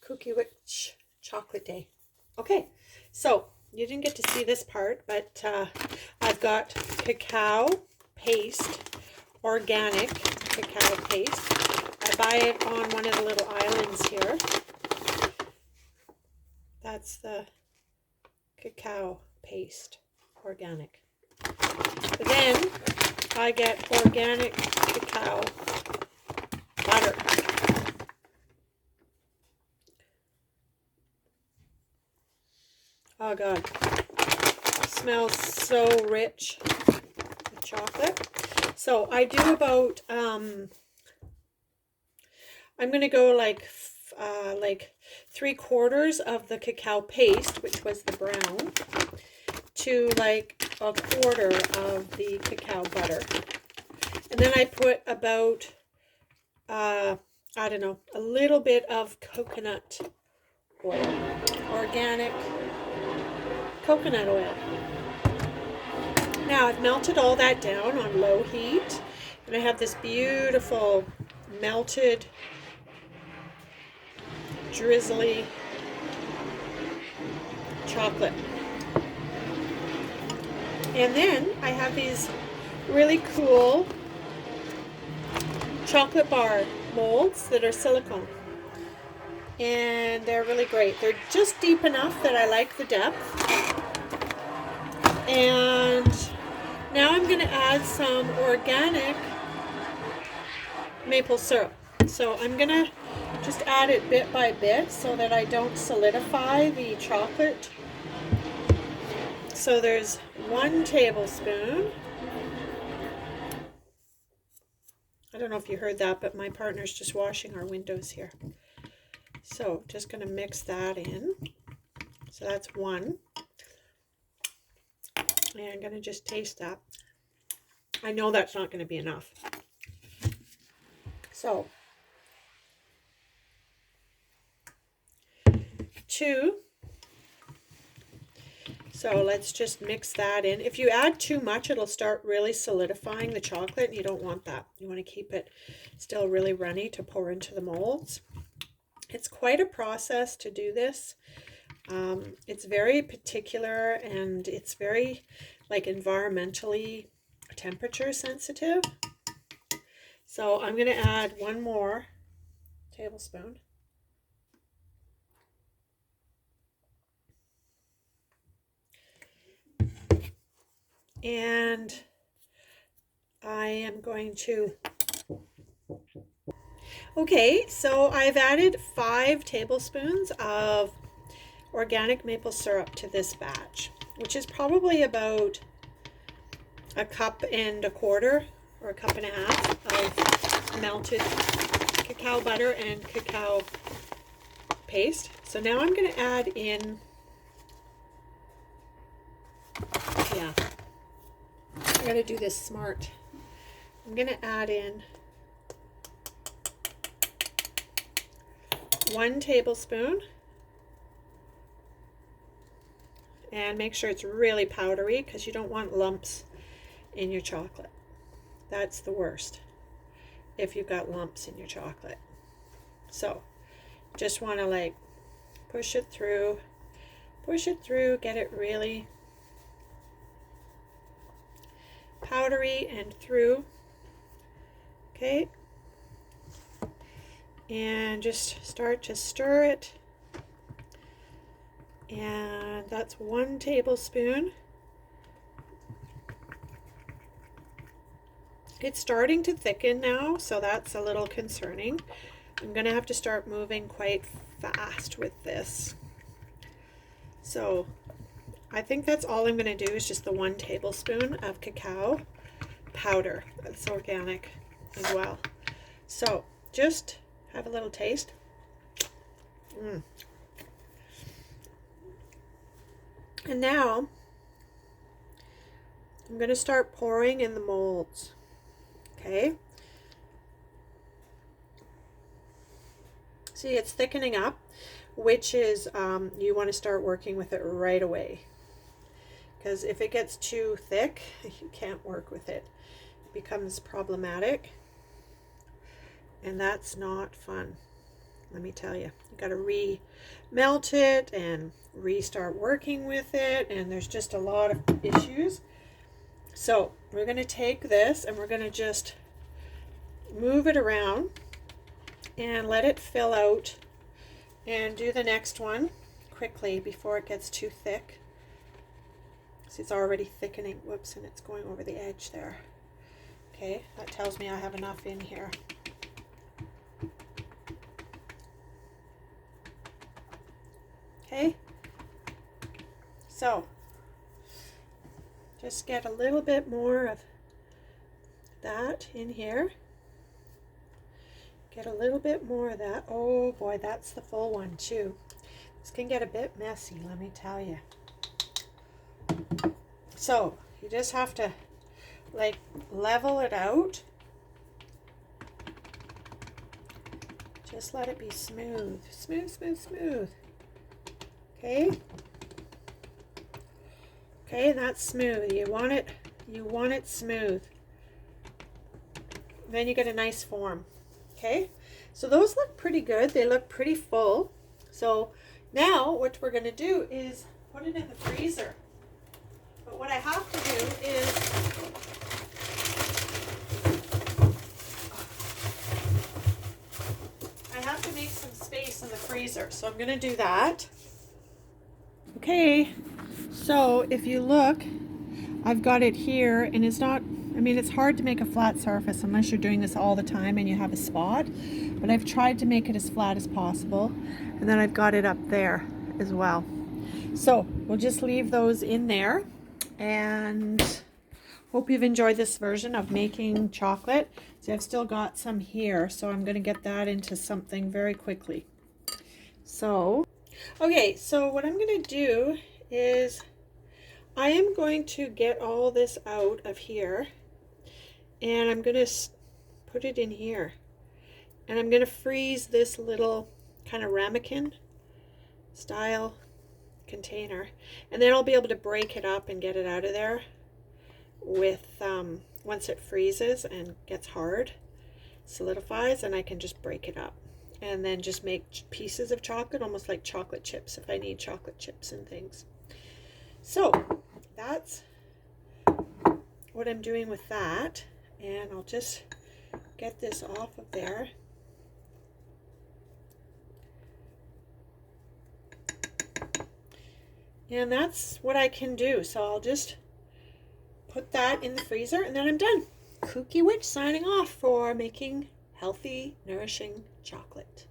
Cookie Rich Chocolate Day. Okay, so you didn't get to see this part, but I've got cacao paste, organic cacao paste. I buy it on one of the little islands here. That's the cacao paste, organic. But then I get organic cacao butter. Oh God, it smells so rich with chocolate. So I do about, I'm going to go like 3/4 of the cacao paste, which was the brown, to like 1/4 of the cacao butter. And then I put about, I don't know, a little bit of coconut oil, organic coconut oil. Now I've melted all that down on low heat, and I have this beautiful melted, drizzly chocolate. And then I have these really cool chocolate bar molds that are silicone. And they're really great. They're just deep enough that I like the depth. And now I'm going to add some organic maple syrup. So I'm going to just add it bit by bit so that I don't solidify the chocolate. So there's 1 tablespoon. I don't know if you heard that, but my partner's just washing our windows here. So just going to mix that in. So that's 1. And I'm going to just taste that. I know that's not going to be enough. So 2. So let's just mix that in. If you add too much, it'll start really solidifying the chocolate, and you don't want that. You want to keep it still really runny to pour into the molds. It's quite a process to do this. It's very particular, and it's very like environmentally temperature sensitive. So I'm going to add 1 more tablespoon. And I am going to, okay, so I've added 5 tablespoons of organic maple syrup to this batch, which is probably about 1.25 cups or 1.5 cups of melted cacao butter and cacao paste. So now I'm going to add in, I gotta do this smart. I'm gonna add in 1 tablespoon, and make sure it's really powdery because you don't want lumps in your chocolate. That's the worst if you've got lumps in your chocolate. So just want to like push it through, get it really powdery and through. Okay, and just start to stir it, and that's 1 tablespoon. It's starting to thicken now, so that's a little concerning. I'm gonna have to start moving quite fast with this. So I think that's all I'm going to do is just the 1 tablespoon of cacao powder. That's organic as well. So just have a little taste. And now I'm going to start pouring in the molds. Okay. See, it's thickening up, which is you want to start working with it right away. Because if it gets too thick, you can't work with it. It becomes problematic, and that's not fun. let me tell you. You got to re-melt it and restart working with it, and there's just a lot of issues. So we're going to take this and we're going to just move it around and let it fill out, and do the next one quickly before it gets too thick. See, it's already thickening. Whoops, and it's going over the edge there. Okay, that tells me I have enough in here. Okay, so just get a little bit more of that in here. Get a little bit more of that. Oh boy, that's the full one too. This can get a bit messy, let me tell you. So you just have to like level it out. Just let it be smooth, smooth, smooth, smooth. Okay. Okay, that's smooth. You want it smooth. Then you get a nice form. Okay, so those look pretty good. They look pretty full. So now what we're going to do is put it in the freezer. But what I have to do is I have to make some space in the freezer. So I'm going to do that. Okay, so if you look, I've got it here, and it's not, I mean, it's hard to make a flat surface unless you're doing this all the time and you have a spot, but I've tried to make it as flat as possible, and then I've got it up there as well. So we'll just leave those in there, and hope you've enjoyed this version of making chocolate. See, I've still got some here, so I'm going to get that into something very quickly. So, okay, so what I'm going to do is I am going to get all this out of here, and I'm going to put it in here, and I'm going to freeze this little kind of ramekin style container, and then I'll be able to break it up and get it out of there with once it freezes and gets hard, solidifies, and I can just break it up and then just make pieces of chocolate, almost like chocolate chips if I need chocolate chips and things. So that's what I'm doing with that, and I'll just get this off of there. And that's what I can do. So I'll just put that in the freezer, and then I'm done. Kooky Witch signing off for making healthy, nourishing chocolate.